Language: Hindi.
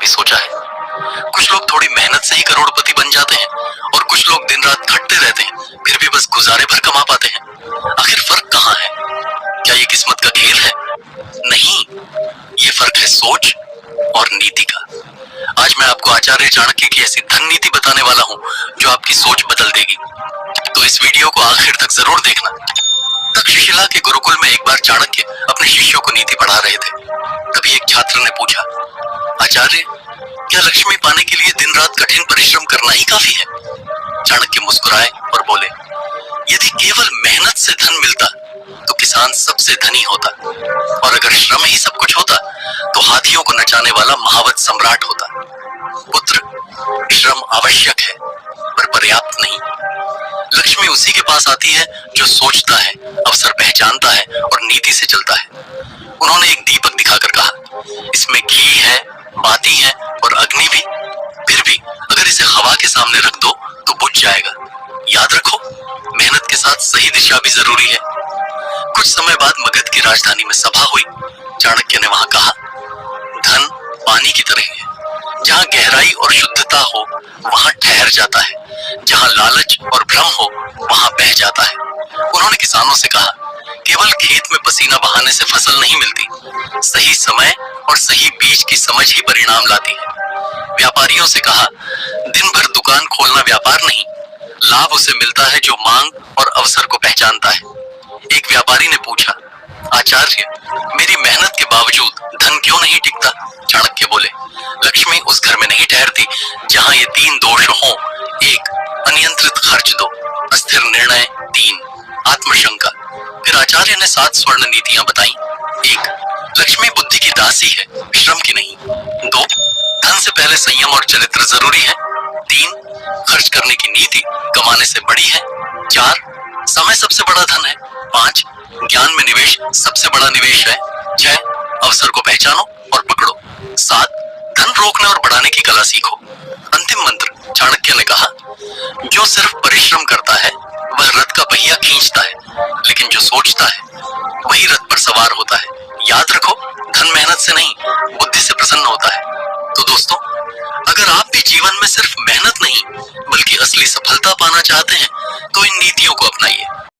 कभी सोचा है? कुछ लोग थोड़ी मेहनत से ही करोड़पति बन जाते हैं और कुछ लोग दिन रात खटते रहते हैं, फिर भी बस गुजारे भर कमा पाते हैं। आखिर फर्क कहाँ है? क्या ये किस्मत का खेल है? नहीं, ये फर्क है सोच और नीति का। आज मैं आपको आचार्य चाणक्य की ऐसी धन नीति बताने वाला हूँ जो आपकी सोच बदल देगी। तो इस वीडियो को आखिर तक जरूर देखना। तक्षशिला के गुरुकुल में एक बार चाणक्य अपने शिष्यों को नीति पढ़ा रहे थे। तभी एक छात्र ने पूछा, आचार्य, क्या लक्ष्मी पाने के लिए दिन रात कठिन परिश्रम करना ही काफी है? चाणक्य मुस्कुराए और बोले, यदि केवल मेहनत से धन मिलता तो किसान सबसे धनी होता, और अगर श्रम ही सब कुछ होता तो हाथियों को नचाने वाला महावत सम्राट होता। पुत्र, श्रम आवश्यक है पर पर्याप्त नहीं। लक्ष्मी उसी के पास आती है जो सोचता है, अवसर पहचानता है और नीति से चलता है। उन्होंने एक दीपक दिखाकर कहा, इसमें घी है, बाती है और अग्नि भी, फिर भी अगर इसे हवा के सामने रख दो तो बुझ जाएगा। याद रखो, मेहनत के साथ सही दिशा भी जरूरी है। कुछ समय बाद मगध की राजधानी में सभा हुई। चाणक्य ने वहां कहा, धन पानी की तरह है, जहां गहराई और शुद्धता हो वहां ठहर जाता है, जहां लालच और भ्रम हो वहां बह जाता है। उन्होंने किसानों से कहा, केवल खेत में पसीना बहाने से फसल नहीं मिलती, सही समय और सही बीज की समझ ही परिणाम लाती है। व्यापारियों से कहा, दिन भर दुकान खोलना व्यापार नहीं, लाभ उसे मिलता है जो मांग और अवसर को पहचानता है। एक व्यापारी ने पूछा, आचार्य, मेरी मेहनत के बावजूद धन क्यों नहीं टिकता? चाणक्य बोले, लक्ष्मी उस घर में नहीं ठहरती जहां ये तीन दोष हों। एक, अनियंत्रित खर्च। दो, अस्थिर निर्णय। तीन, आत्मशंका। फिर आचार्य ने 7 स्वर्ण नीतियां बताई। एक, लक्ष्मी बुद्धि की दासी है, श्रम की नहीं। दो, धन से पहले संयम और चरित्र जरूरी है। तीन, खर्च करने की नीति कमाने से बड़ी है। चार, समय सबसे बड़ा धन है। 5, ज्ञान में निवेश सबसे बड़ा निवेश है। 6, अवसर को पहचानो और पकड़ो। 7, धन रोकने और बढ़ाने की कला सीखो। अंतिम मंत्र, चाणक्य ने कहा, जो सिर्फ परिश्रम करता है वह रथ का पहिया खींचता है, लेकिन जो सोचता है वही रथ पर सवार होता है। याद रखो, धन मेहनत से नहीं, बुद्धि से प्रसन्न होता है। तो दोस्तों, अगर आप भी जीवन में सिर्फ मेहनत नहीं बल्कि असली सफलता पाना चाहते हैं